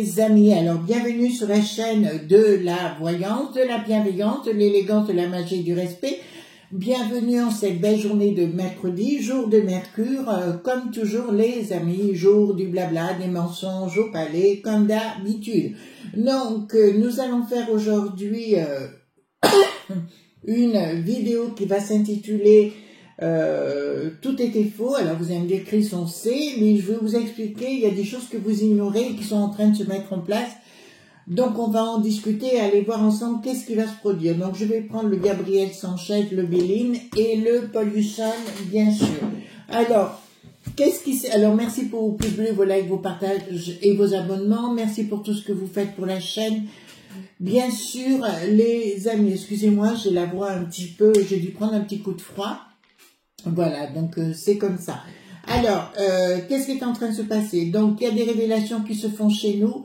les amis, alors bienvenue sur la chaîne de la voyance, de la bienveillance, de l'élégance, de la magie et du respect. Bienvenue en cette belle journée de mercredi, jour de Mercure, comme toujours les amis, jour du blabla, des mensonges au palais, comme d'habitude. Donc nous allons faire aujourd'hui une vidéo qui va s'intituler tout était faux. Alors vous allez me dire Chris, on sait, mais je vais vous expliquer, il y a des choses que vous ignorez et qui sont en train de se mettre en place. Donc on va en discuter et aller voir ensemble qu'est-ce qui va se produire. Donc je vais prendre le Gabriel Sanchez, le Béline et le Paul Husson, bien sûr. Alors, alors merci pour vos pouces bleus, vos likes, vos partages et vos abonnements. Merci pour tout ce que vous faites pour la chaîne. Bien sûr, les amis, excusez-moi, j'ai la voix un petit peu, j'ai dû prendre un petit coup de froid. Voilà, donc c'est comme ça. Alors, qu'est-ce qui est en train de se passer? Donc, il y a des révélations qui se font chez nous.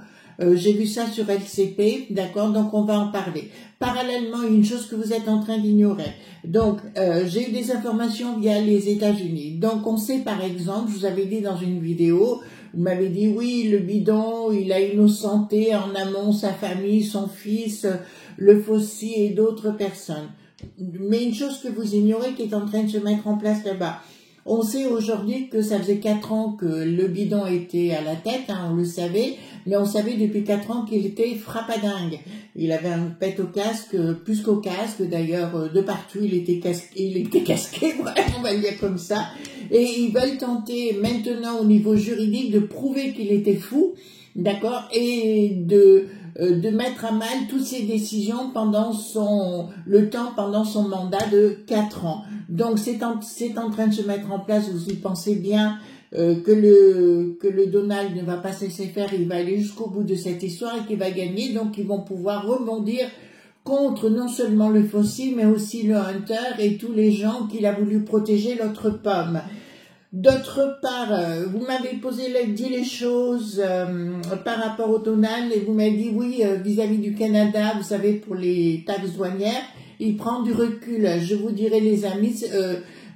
J'ai vu ça sur LCP, d'accord? Donc, on va en parler. Parallèlement, une chose que vous êtes en train d'ignorer. Donc, j'ai eu des informations via les États-Unis. Donc, on sait par exemple, je vous avais dit dans une vidéo, vous m'avez dit, oui, le bidon, il a innocenté en amont sa famille, son fils, le Fossi et d'autres personnes. Mais une chose que vous ignorez qui est en train de se mettre en place là-bas. On sait aujourd'hui que ça faisait 4 ans que le bidon était à la tête, hein, on le savait, mais on savait depuis 4 ans qu'il était frappadingue. Il avait un pet au casque, plus qu'au casque, d'ailleurs, de partout, il était casqué, ouais, on va le dire comme ça. Et ils veulent tenter maintenant au niveau juridique de prouver qu'il était fou, d'accord, et de mettre à mal toutes ses décisions pendant son mandat de 4 ans. Donc c'est en train de se mettre en place, vous y pensez bien, que le Donald ne va pas se laisser faire, il va aller jusqu'au bout de cette histoire et qu'il va gagner, donc ils vont pouvoir rebondir contre non seulement le Fossi, mais aussi le Hunter et tous les gens qu'il a voulu protéger l'autre pomme. D'autre part, vous m'avez dit les choses par rapport au Donald et vous m'avez dit oui, vis-à-vis du Canada, vous savez, pour les taxes douanières, il prend du recul. Je vous dirai les amis,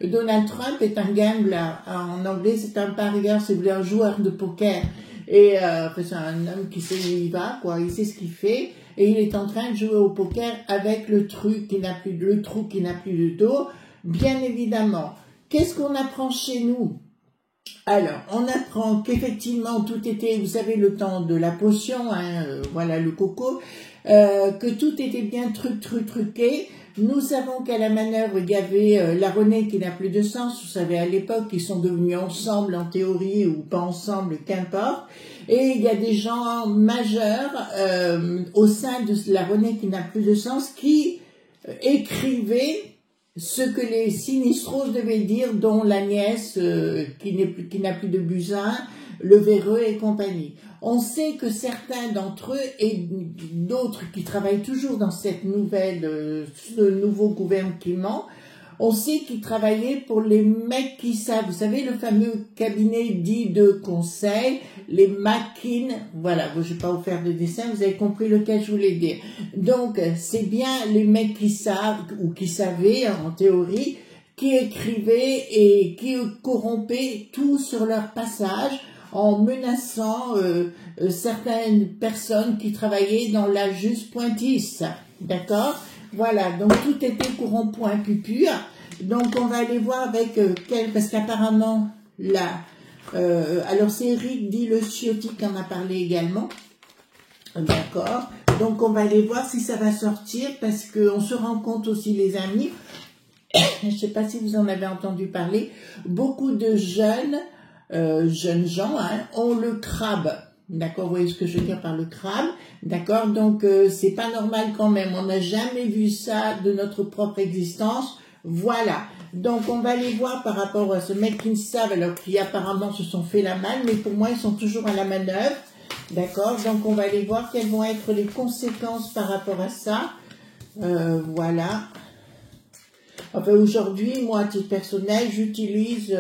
Donald Trump est un gambler, en anglais c'est un parieur, c'est un joueur de poker. Et c'est un homme qui sait où il va, quoi, il sait ce qu'il fait. Et il est en train de jouer au poker avec le trou qui n'a plus de dos, bien évidemment. Qu'est-ce qu'on apprend chez nous? Alors, on apprend qu'effectivement, tout était, vous savez, le temps de la potion, hein, voilà, le coco, que tout était bien truqué. Nous savons qu'à la manœuvre, il y avait la Renée qui n'a plus de sens. Vous savez, à l'époque, ils sont devenus ensemble en théorie ou pas ensemble, qu'importe. Et il y a des gens majeurs au sein de la Renée qui n'a plus de sens qui écrivaient ce que les Sinistros devaient dire, dont la nièce qui n'a plus de busin, le véreux et compagnie. On sait que certains d'entre eux et d'autres qui travaillent toujours dans cette ce nouveau gouvernement, on sait qu'ils travaillaient pour les mecs qui savent. Vous savez, le fameux cabinet dit de conseil, les McKinsey, voilà, je ne vais pas vous faire de dessin, vous avez compris lequel je voulais dire. Donc, c'est bien les mecs qui savent, ou qui savaient, en théorie, qui écrivaient et qui corrompaient tout sur leur passage, en menaçant certaines personnes qui travaillaient dans la juste pointisse, d'accord? Voilà, donc tout était courant point pupure. Donc on va aller voir avec parce qu'apparemment là, alors c'est Eric dit le Ciotti qui en a parlé également, d'accord. Donc on va aller voir si ça va sortir parce qu'on se rend compte aussi les amis, je ne sais pas si vous en avez entendu parler, beaucoup de jeunes gens hein, ont le crabe. D'accord, vous voyez ce que je veux dire par le crabe, d'accord, donc c'est pas normal quand même, on n'a jamais vu ça de notre propre existence, voilà, donc on va aller voir par rapport à ce mec qui savent, alors qui apparemment se sont fait la malle, mais pour moi ils sont toujours à la manœuvre, d'accord, donc on va aller voir quelles vont être les conséquences par rapport à ça, voilà, enfin aujourd'hui, moi à titre personnel, j'utilise...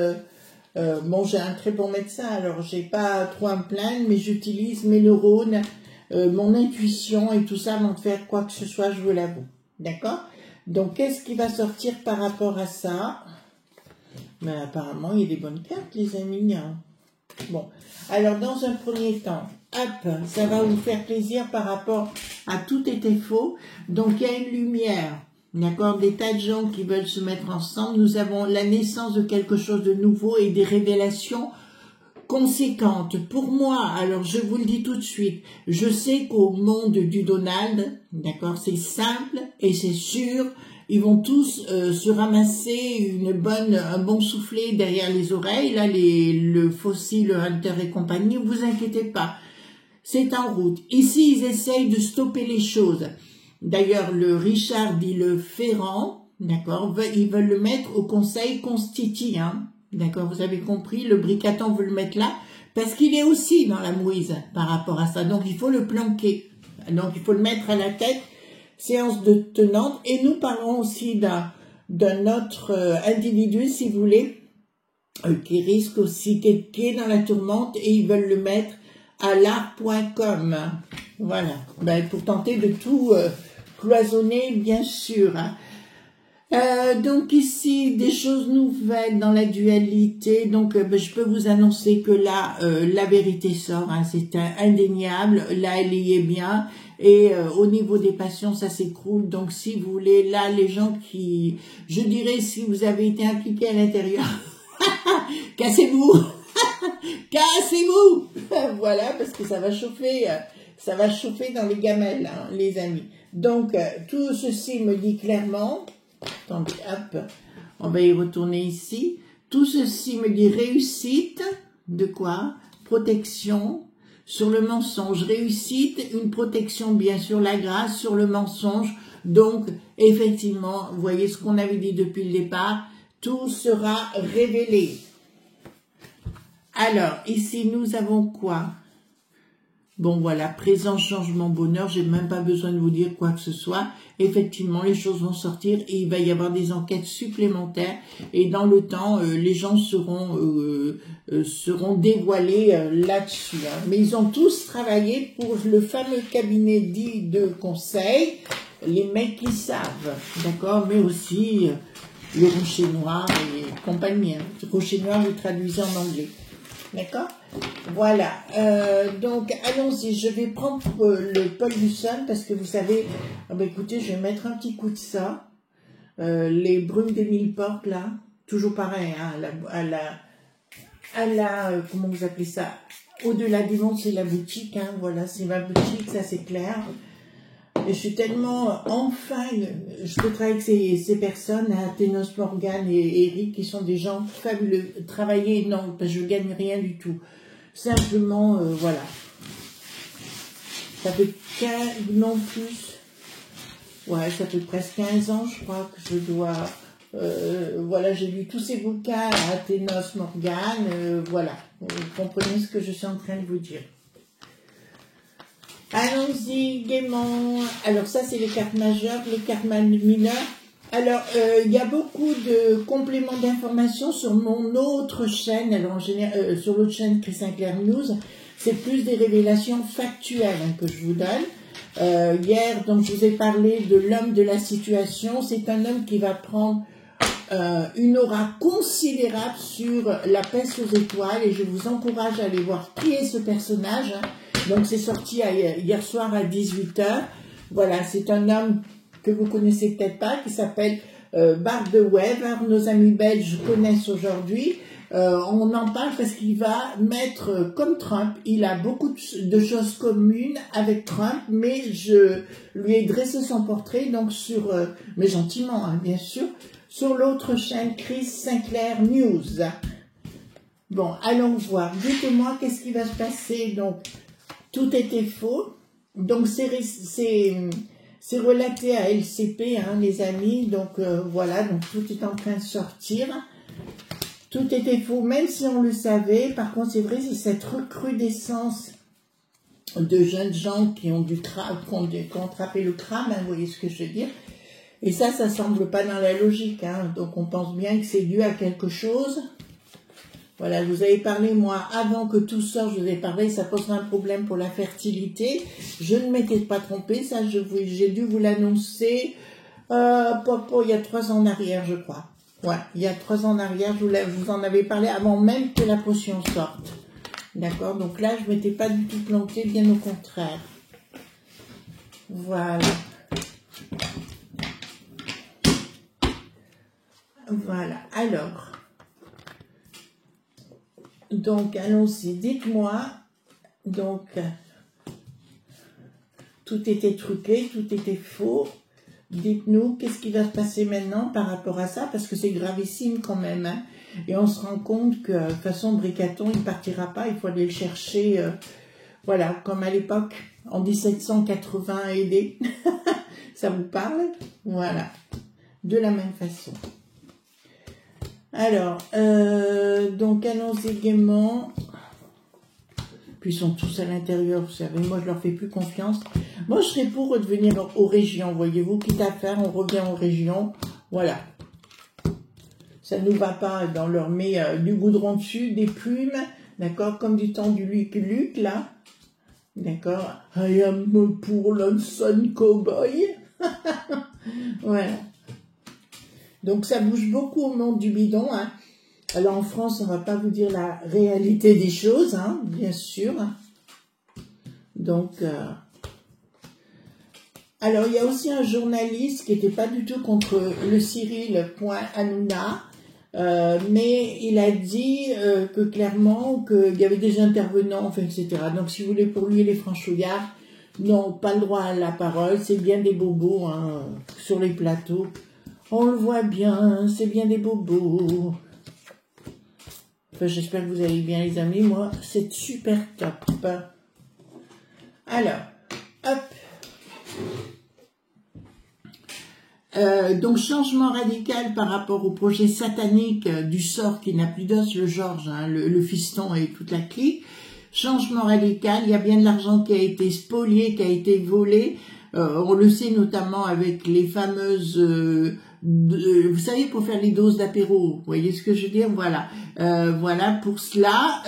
bon, j'ai un très bon médecin, alors j'ai pas trop à me plaindre, mais j'utilise mes neurones, mon intuition et tout ça avant de faire quoi que ce soit, je vous l'avoue. D'accord? Donc, qu'est-ce qui va sortir par rapport à ça? Ben, apparemment, il y a des bonnes cartes, les amis. Hein. Bon, alors dans un premier temps, hop, ça va vous faire plaisir par rapport à tout était faux. Donc il y a une lumière, d'accord, des tas de gens qui veulent se mettre ensemble. Nous avons la naissance de quelque chose de nouveau et des révélations conséquentes. Pour moi, alors je vous le dis tout de suite, je sais qu'au monde du Donald, d'accord, c'est simple et c'est sûr, ils vont tous se ramasser un bon soufflet derrière les oreilles, là, le fossile Hunter et compagnie, vous inquiétez pas, c'est en route. Ici, ils essayent de stopper les choses. D'ailleurs, le Richard dit le Ferrand, d'accord, ils veulent le mettre au Conseil constituant. D'accord, vous avez compris, le Bricaton veut le mettre là, parce qu'il est aussi dans la mouise par rapport à ça. Donc, il faut le planquer. Donc, il faut le mettre à la tête, séance de tenante. Et nous parlons aussi d'un autre individu, si vous voulez, qui risque aussi, qui est dans la tourmente, et ils veulent le mettre à l'art.com. Voilà, ben, pour tenter de tout cloisonner, bien sûr. Donc ici, des choses nouvelles dans la dualité. Donc je peux vous annoncer que là, la vérité sort, hein, c'est indéniable. Là, elle y est bien. Et au niveau des passions, ça s'écroule. Donc si vous voulez, là, les gens qui... Je dirais, si vous avez été impliqués à l'intérieur, cassez-vous. Cassez-vous. Voilà, parce que ça va chauffer dans les gamelles, hein, les amis. Donc, tout ceci me dit clairement... Attendez, hop, on va y retourner ici. Tout ceci me dit réussite, de quoi? Protection, sur le mensonge. Réussite, une protection, bien sûr, la grâce, sur le mensonge. Donc, effectivement, vous voyez ce qu'on avait dit depuis le départ, tout sera révélé. Alors, ici, nous avons quoi? Bon, voilà, présent, changement, bonheur, j'ai même pas besoin de vous dire quoi que ce soit. Effectivement, les choses vont sortir et il va y avoir des enquêtes supplémentaires. Et dans le temps, les gens seront dévoilés là-dessus. Hein. Mais ils ont tous travaillé pour le fameux cabinet dit de conseil, les mecs qui savent, d'accord? Mais aussi le Rocher Noir et compagnie. Hein. Le Rocher Noir, vous traduisez en anglais. D'accord? Voilà, donc allons-y, je vais prendre le Paul Busson parce que vous savez, écoutez, je vais mettre un petit coup de ça, les brumes des mille portes là, toujours pareil, hein, comment vous appelez ça, au-delà du monde c'est la boutique, hein, voilà, c'est ma boutique, ça c'est clair. Et je suis tellement, enfin, je peux travailler avec ces personnes, hein, Ténos Morgan et Eric, qui sont des gens fabuleux. Travailler, non, parce que je gagne rien du tout. Simplement, voilà. Ça fait 15, non plus. Ouais, ça fait presque 15 ans, je crois, que je dois... voilà, j'ai lu tous ces bouquins à Ténos Morgan, voilà. Vous comprenez ce que je suis en train de vous dire. Allons-y gaiement. Alors ça c'est les cartes majeures, les cartes mineures. Alors il y a beaucoup de compléments d'informations sur mon autre chaîne. Alors en général, sur l'autre chaîne Chris Sinclair News, c'est plus des révélations factuelles hein, que je vous donne. Hier donc je vous ai parlé de l'homme de la situation. C'est un homme qui va prendre une aura considérable sur la peste aux étoiles et je vous encourage à aller voir qui est ce personnage. Hein. Donc c'est sorti hier soir à 18 h. Voilà, c'est un homme que vous connaissez peut-être pas, qui s'appelle Bart de Webb. Hein, nos amis belges connaissent aujourd'hui. On en parle parce qu'il va mettre comme Trump. Il a beaucoup de choses communes avec Trump, mais je lui ai dressé son portrait, donc sur, mais gentiment, hein, bien sûr, sur l'autre chaîne Chris Sinclair News. Bon, allons voir. Dites-moi qu'est-ce qui va se passer. Donc, tout était faux. Donc, c'est relaté à LCP, hein, les amis. Donc, voilà. Donc, tout est en train de sortir. Tout était faux, même si on le savait. Par contre, c'est vrai, c'est cette recrudescence de jeunes gens qui ont attrapé le crâne, hein, vous voyez ce que je veux dire. Et ça semble pas dans la logique. Hein. Donc, on pense bien que c'est dû à quelque chose. Voilà, je vous avais parlé, moi, avant que tout sorte, je vous ai parlé, ça pose un problème pour la fertilité. Je ne m'étais pas trompée, ça, j'ai dû vous l'annoncer, il y a 3 ans en arrière, je crois. Ouais, il y a 3 ans en arrière, je vous en avais parlé avant même que la potion sorte. D'accord, donc là, je ne m'étais pas du tout plantée, bien au contraire. Voilà. Voilà, alors. Donc, allons-y, dites-moi. Donc, tout était truqué, tout était faux. Dites-nous, qu'est-ce qui va se passer maintenant par rapport à ça? Parce que c'est gravissime quand même, hein. Et on se rend compte que, de toute façon, Bricaton, il ne partira pas. Il faut aller le chercher, voilà, comme à l'époque, en 1780 aidé. Ça vous parle? Voilà. De la même façon. Alors, donc, allons-y gaiement. Puis ils sont tous à l'intérieur, vous savez. Moi, je leur fais plus confiance. Moi, je serais pour redevenir aux régions, voyez-vous. Quitte à faire, on revient aux régions. Voilà. Ça ne nous va pas, on leur met du goudron dessus, des plumes, d'accord, comme du temps du Luc, là, d'accord, I am pour Lonesome Cowboy, voilà. Donc ça bouge beaucoup au monde du bidon, hein. Alors en France, on va pas vous dire la réalité des choses, hein, bien sûr. Donc, alors il y a aussi un journaliste qui n'était pas du tout contre le Cyril.Hanouna, mais il a dit que clairement qu'il y avait des intervenants, enfin, etc. Donc si vous voulez, pour lui les franchouillards n'ont pas le droit à la parole, c'est bien des bobos, hein, sur les plateaux. On le voit bien, c'est bien des bobos. Enfin, j'espère que vous allez bien les amis, moi c'est super top. Alors, hop. Donc changement radical par rapport au projet satanique du sort qui n'a plus d'os, le Georges, hein, le fiston et toute la clique. Changement radical, il y a bien de l'argent qui a été spolié, qui a été volé. On le sait notamment avec les fameuses, vous savez, pour faire les doses d'apéro, vous voyez ce que je veux dire? Voilà, voilà pour cela.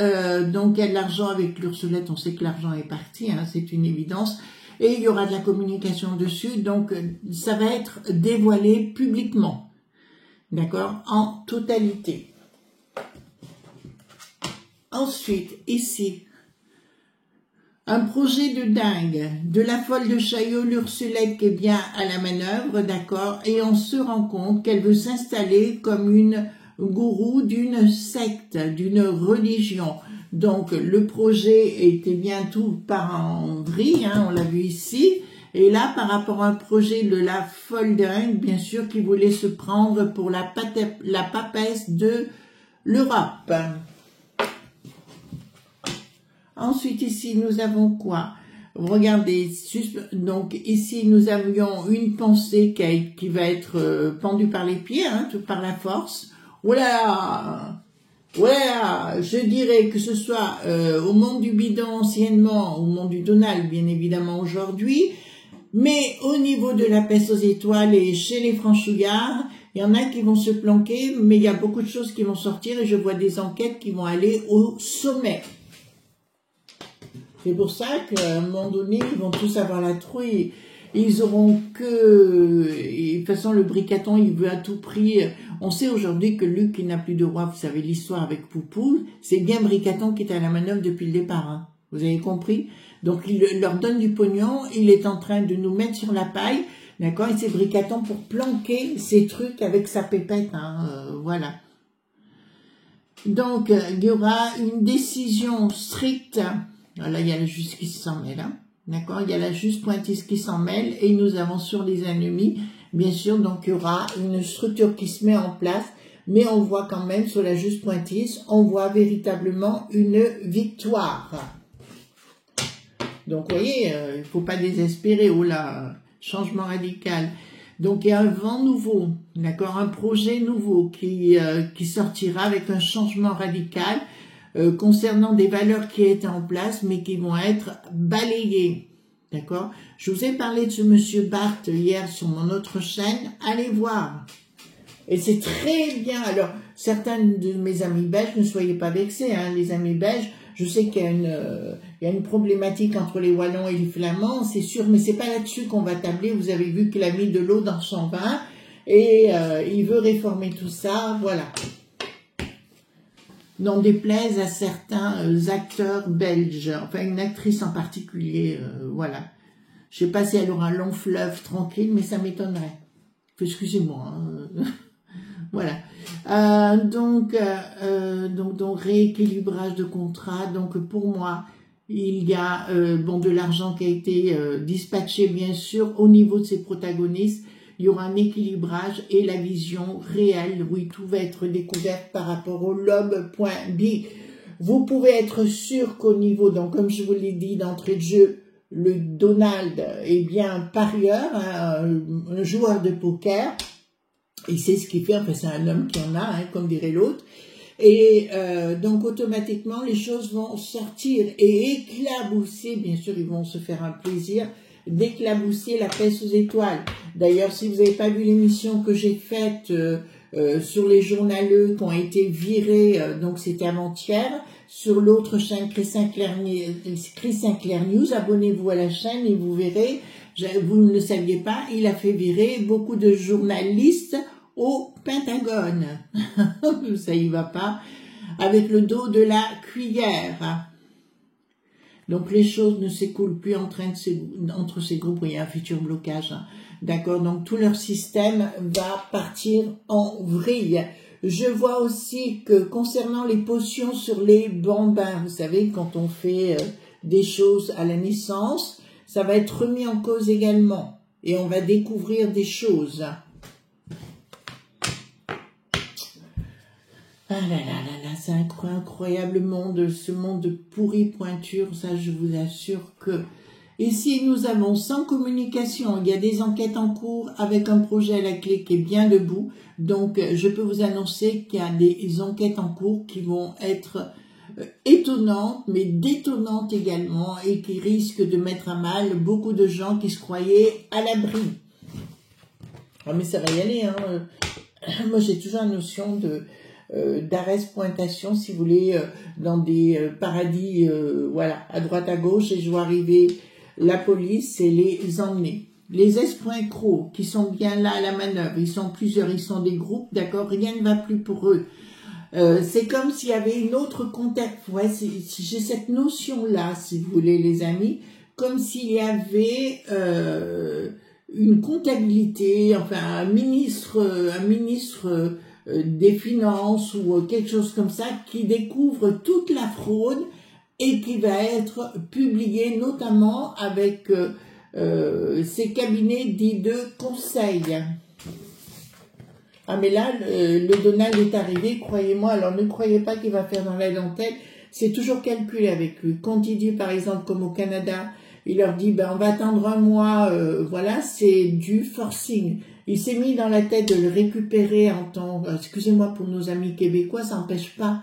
Donc il y a de l'argent avec l'Ursulette, on sait que l'argent est parti, hein, c'est une évidence. Et il y aura de la communication dessus, donc ça va être dévoilé publiquement, d'accord, en totalité. Ensuite, ici, un projet de dingue, de la folle de Chaillot, l'Ursulette qui est bien à la manœuvre, d'accord, et on se rend compte qu'elle veut s'installer comme une gourou d'une secte, d'une religion. Donc, le projet était bien tout par en vrille, hein, on l'a vu ici. Et là, par rapport à un projet de la folle dingue, bien sûr, qui voulait se prendre pour la papesse de l'Europe. Ensuite, ici, nous avons quoi? Regardez, donc ici, nous avions une pensée qui va être pendue par les pieds, hein, tout par la force. Voilà! Voilà, je dirais que ce soit au monde du bidon anciennement, au monde du Donald bien évidemment aujourd'hui, mais au niveau de la peste aux étoiles et chez les franchouillards, il y en a qui vont se planquer, mais il y a beaucoup de choses qui vont sortir et je vois des enquêtes qui vont aller au sommet. C'est pour ça qu'à un moment donné, ils vont tous avoir la trouille. Ils auront que... Et de toute façon, le Bricaton, il veut à tout prix... On sait aujourd'hui que Luc, il n'a plus de roi. Vous savez l'histoire avec Poupou. C'est bien Bricaton qui est à la manœuvre depuis le départ. Hein. Vous avez compris? Donc, il leur donne du pognon. Il est en train de nous mettre sur la paille. D'accord? Et c'est Bricaton pour planquer ces trucs avec sa pépette. Hein. Voilà. Donc, il y aura une décision stricte. Là, il y a le juge qui s'en mêle. Hein. D'accord, il y a la juge pointise qui s'en mêle et nous avons sur les ennemis, bien sûr, donc il y aura une structure qui se met en place, mais on voit quand même sur la juge pointise, on voit véritablement une victoire. Donc, vous voyez, il ne faut pas désespérer, oh là, changement radical. Donc, il y a un vent nouveau, d'accord, un projet nouveau qui sortira avec un changement radical, concernant des valeurs qui étaient en place, mais qui vont être balayées. D'accord? Je vous ai parlé de ce monsieur Barthes hier sur mon autre chaîne. Allez voir. Et c'est très bien. Alors, certains de mes amis belges, ne soyez pas vexés, hein, les amis belges, je sais qu'il y a une problématique entre les Wallons et les Flamands, c'est sûr, mais c'est pas là-dessus qu'on va tabler. Vous avez vu qu'il a mis de l'eau dans son vin et il veut réformer tout ça. Voilà. n'en déplaise à certains acteurs belges, enfin une actrice en particulier, voilà. Je sais pas si elle aura un long fleuve tranquille, mais ça m'étonnerait. Excusez-moi. Hein. Voilà. Donc, rééquilibrage de contrat. Donc, pour moi, il y a de l'argent qui a été dispatché, bien sûr, au niveau de ces protagonistes. Il y aura un équilibrage et la vision réelle, oui, tout va être découvert par rapport au lobe.bi. Vous pouvez être sûr qu'au niveau, donc comme je vous l'ai dit d'entrée de jeu, le Donald est bien un parieur, hein, un joueur de poker. Il sait ce qu'il fait, enfin c'est un homme qui en a, hein, comme dirait l'autre. Et donc automatiquement les choses vont sortir et éclabousser, bien sûr ils vont se faire un plaisir d'éclabousser la peste aux étoiles. D'ailleurs si vous n'avez pas vu l'émission que j'ai faite sur les journaleux qui ont été virés, donc c'était avant-hier, sur l'autre chaîne Chris Sinclair News, abonnez-vous à la chaîne et vous verrez, vous ne le saviez pas, il a fait virer beaucoup de journalistes au Pentagone. Ça y va pas, avec le dos de la cuillère. Donc les choses ne s'écoulent plus entre ces groupes où il y a un futur blocage. Hein. D'accord, donc tout leur système va partir en vrille. Je vois aussi que concernant les potions sur les bambins, vous savez, quand on fait des choses à la naissance, ça va être remis en cause également. Et on va découvrir des choses. Ah là là là là, c'est un incroyable monde, ce monde de pourri pointure, ça je vous assure que... Ici, nous avons sans communication, il y a des enquêtes en cours avec un projet à la clé qui est bien debout. Donc, je peux vous annoncer qu'il y a des enquêtes en cours qui vont être étonnantes, mais détonnantes également, et qui risquent de mettre à mal beaucoup de gens qui se croyaient à l'abri. Ah, mais ça va y aller, hein. Moi, j'ai toujours une notion de... d'arrest-pointation, si vous voulez, dans des paradis, voilà, à droite à gauche, et je vois arriver la police et les emmener. Les esprits crocs qui sont bien là à la manœuvre, ils sont plusieurs, ils sont des groupes, d'accord, rien ne va plus pour eux. C'est comme s'il y avait une autre contact, ouais, j'ai cette notion-là, si vous voulez, les amis, comme s'il y avait une comptabilité, enfin un ministre des finances ou quelque chose comme ça qui découvre toute la fraude et qui va être publié notamment avec ces cabinets dits de conseil. Ah mais là, le Donald est arrivé, croyez-moi, alors ne croyez pas qu'il va faire dans la dentelle, c'est toujours calculé avec lui. Quand il dit par exemple comme au Canada, il leur dit ben on va attendre un mois, voilà, c'est du forcing. Il s'est mis dans la tête de le récupérer en tant, excusez-moi pour nos amis québécois, ça n'empêche pas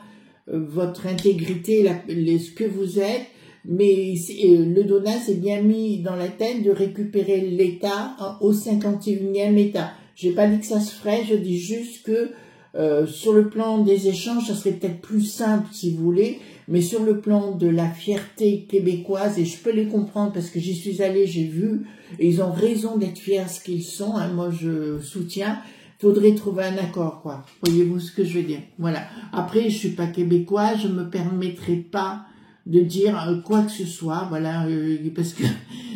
votre intégrité, ce que vous êtes, mais le Donald s'est bien mis dans la tête de récupérer l'État au 51e État. J'ai pas dit que ça se ferait, je dis juste que sur le plan des échanges, ça serait peut-être plus simple si vous voulez, mais sur le plan de la fierté québécoise, et je peux les comprendre parce que j'y suis allée, j'ai vu, et ils ont raison d'être fiers ce qu'ils sont, hein, moi je soutiens, faudrait trouver un accord, quoi. Voyez-vous ce que je veux dire? Voilà. Après, je suis pas québécois, je me permettrai pas de dire quoi que ce soit, voilà, parce que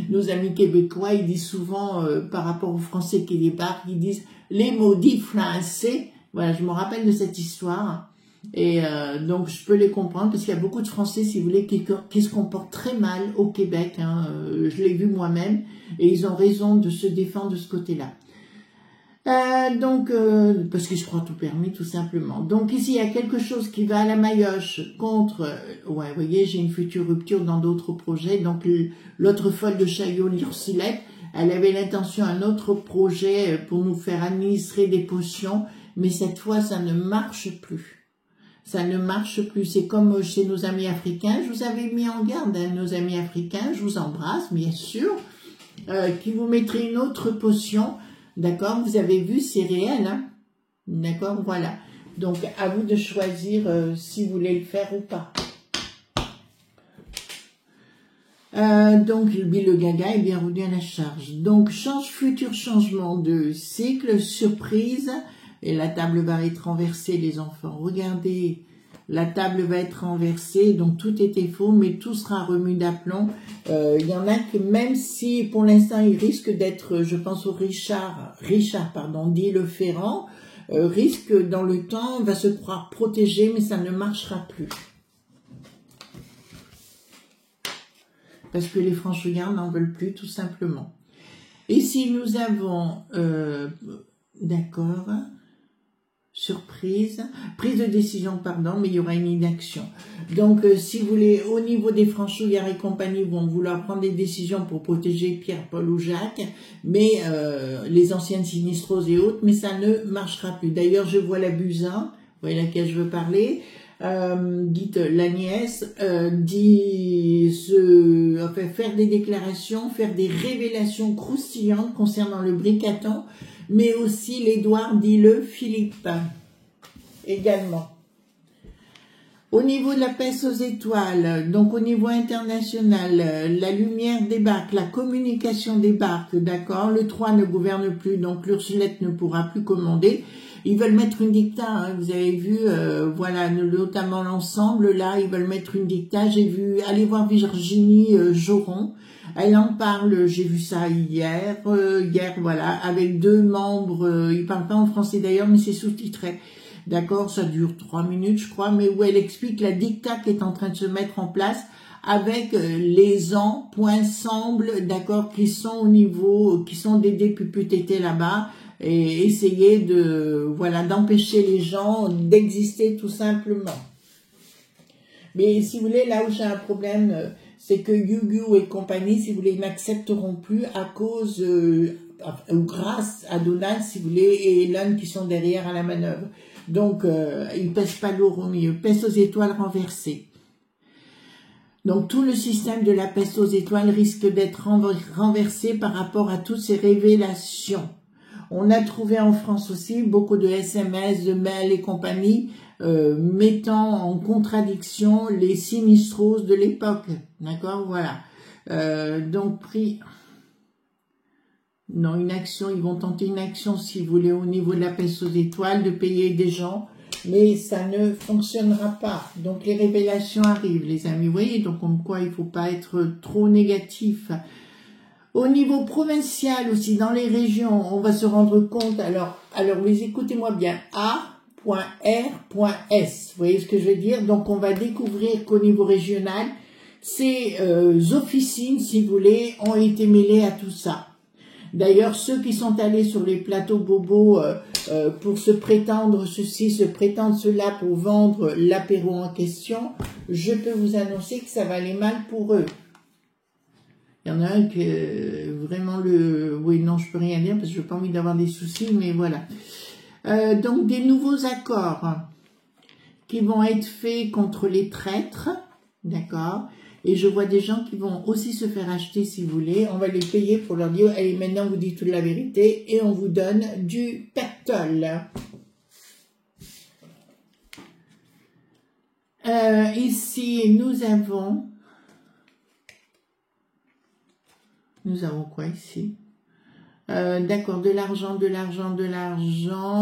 nos amis québécois, ils disent souvent, par rapport aux Français qui débarquent, ils disent les maudits Français. Voilà, je me rappelle de cette histoire. Et donc, je peux les comprendre, parce qu'il y a beaucoup de Français, si vous voulez, qui se comportent très mal au Québec. Hein, je l'ai vu moi-même, et ils ont raison de se défendre de ce côté-là. Parce que je crois tout permis, tout simplement. Donc ici, il y a quelque chose qui va à la maillotche contre... ouais, vous voyez, j'ai une future rupture dans d'autres projets. Donc l'autre folle de Chaillot, l'Ursulette, elle avait l'intention, un autre projet pour nous faire administrer des potions, mais cette fois, ça ne marche plus. Ça ne marche plus. C'est comme chez nos amis africains. Je vous avais mis en garde, hein, nos amis africains. Je vous embrasse, bien sûr. Qui vous mettraient une autre potion. D'accord, vous avez vu, c'est réel, hein. D'accord, voilà. Donc, à vous de choisir si vous voulez le faire ou pas. Donc, le Gaga est bien revenu à la charge. Donc, futur changement de cycle, surprise. Et la table va être renversée, les enfants. Regardez La table va être renversée, donc tout était faux, mais tout sera remis d'aplomb. Il y en a que même si pour l'instant il risque d'être, je pense au Richard, dit le Ferrand, risque dans le temps, va se croire protégé, mais ça ne marchera plus. Parce que les franchouillards n'en veulent plus, tout simplement. Ici, nous avons, d'accord, surprise, prise de décision, pardon, mais il y aura une inaction. Donc, si vous voulez, au niveau des franchouillards et compagnie, vont vouloir prendre des décisions pour protéger Pierre, Paul ou Jacques, mais les anciennes sinistroses et autres, mais ça ne marchera plus. D'ailleurs, je vois la Buzyn, vous voyez laquelle je veux parler, dites la nièce, faire des déclarations, faire des révélations croustillantes concernant le Bricaton, mais aussi l'Édouard, dit le Philippe, également. Au niveau de la peste aux étoiles, donc au niveau international, la lumière débarque, la communication débarque, d'accord, le 3 ne gouverne plus, donc l'Ursulette ne pourra plus commander. Ils veulent mettre une dicta, hein, vous avez vu, voilà, notamment l'ensemble, là, ils veulent mettre une dicta. J'ai vu, allez voir Virginie Joron, elle en parle, j'ai vu ça hier, voilà, avec 2 membres, ils parlent pas en français d'ailleurs, mais c'est sous-titré. D'accord, ça dure 3 minutes, je crois, mais où elle explique la dicta qui est en train de se mettre en place avec les ensembles, d'accord, qui sont au niveau, qui sont des députés là-bas, et essayer de, voilà, d'empêcher les gens d'exister tout simplement. Mais si vous voulez, là où j'ai un problème, c'est que Yu et compagnie, si vous voulez, ils n'accepteront plus à cause, ou grâce à Donald, si vous voulez, et Elon qui sont derrière à la manœuvre. Donc, ils pèsent pas lourd au milieu, pèsent aux étoiles renversées. Donc, tout le système de la peste aux étoiles risque d'être renversé par rapport à toutes ces révélations. On a trouvé en France aussi beaucoup de SMS, de mails et compagnie, mettant en contradiction les sinistroses de l'époque. D'accord, voilà. Donc, non, une action, ils vont tenter une action, si vous voulez, au niveau de la peste aux étoiles, de payer des gens, mais ça ne fonctionnera pas. Donc, les révélations arrivent, les amis, vous voyez, donc comme quoi il ne faut pas être trop négatif. Au niveau provincial aussi, dans les régions, on va se rendre compte, alors mais écoutez-moi bien, A.R.S, vous voyez ce que je veux dire? Donc, on va découvrir qu'au niveau régional, ces officines, si vous voulez, ont été mêlées à tout ça. D'ailleurs, ceux qui sont allés sur les plateaux bobos pour se prétendre ceci, se prétendre cela pour vendre l'apéro en question, je peux vous annoncer que ça va aller mal pour eux. Il y en a un que vraiment oui, non, je peux rien dire parce que je n'ai pas envie d'avoir des soucis, mais voilà. Donc, des nouveaux accords qui vont être faits contre les traîtres, d'accord? Et je vois des gens qui vont aussi se faire acheter, si vous voulez. On va les payer pour leur dire, allez, maintenant vous dites toute la vérité et on vous donne du pactole. Ici, nous avons quoi ici? D'accord, de l'argent.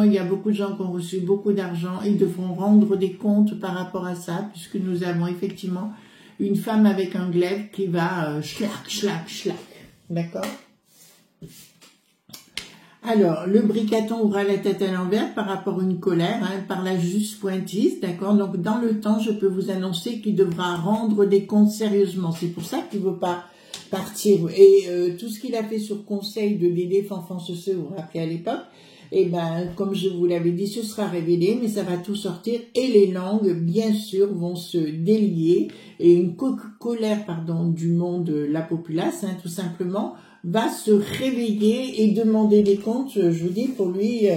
Il y a beaucoup de gens qui ont reçu beaucoup d'argent. Ils devront rendre des comptes par rapport à ça, puisque nous avons effectivement une femme avec un glaive qui va schlac. D'accord? Alors, le Bricaton aura la tête à l'envers par rapport à une colère, hein, par la juste pointise, d'accord? Donc, dans le temps, je peux vous annoncer qu'il devra rendre des comptes sérieusement. C'est pour ça qu'il ne veut pas partir. Et tout ce qu'il a fait sur conseil de l'idée Fanfan Ceux, vous vous rappelez à l'époque, et ben, comme je vous l'avais dit, ce sera révélé, mais ça va tout sortir. Et les langues, bien sûr, vont se délier. Et une colère, du monde, la populace, hein, tout simplement, va se réveiller et demander des comptes. Je vous dis, pour lui,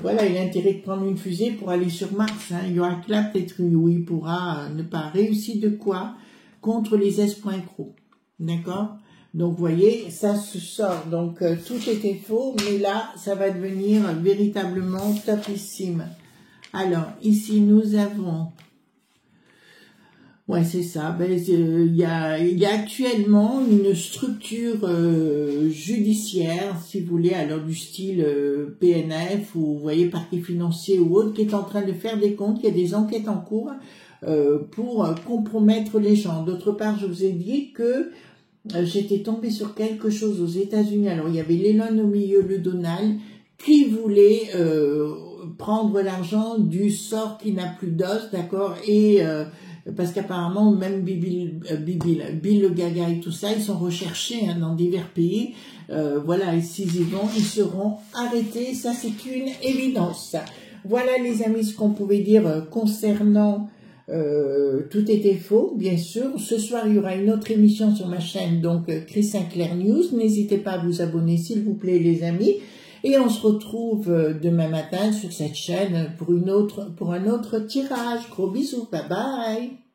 voilà, il a intérêt de prendre une fusée pour aller sur Mars. Hein. Il y aura que là peut-être où il pourra ne pas réussir de quoi contre les S.Cro. D'accord? Donc, vous voyez, ça se sort. Donc, tout était faux, mais là, ça va devenir véritablement topissime. Alors, ici, nous avons Ouais, c'est ça. Ben, il y a actuellement une structure judiciaire, si vous voulez, alors du style PNF ou vous voyez parquet financier ou autre, qui est en train de faire des comptes. Il y a des enquêtes en cours pour compromettre les gens. D'autre part, je vous ai dit que j'étais tombée sur quelque chose aux États-Unis. Alors, il y avait l'Elon au milieu, le Donald, qui voulait prendre l'argent du sort qui n'a plus d'os, d'accord, et parce qu'apparemment même Bill le Gaga et tout ça, ils sont recherchés dans divers pays. Voilà, et s'ils y vont, ils seront arrêtés. Ça, c'est une évidence. Voilà, les amis, ce qu'on pouvait dire concernant tout était faux, bien sûr. Ce soir, il y aura une autre émission sur ma chaîne, donc Chris Sinclair News. N'hésitez pas à vous abonner, s'il vous plaît, les amis. Et on se retrouve demain matin sur cette chaîne pour un autre tirage. Gros bisous, bye bye.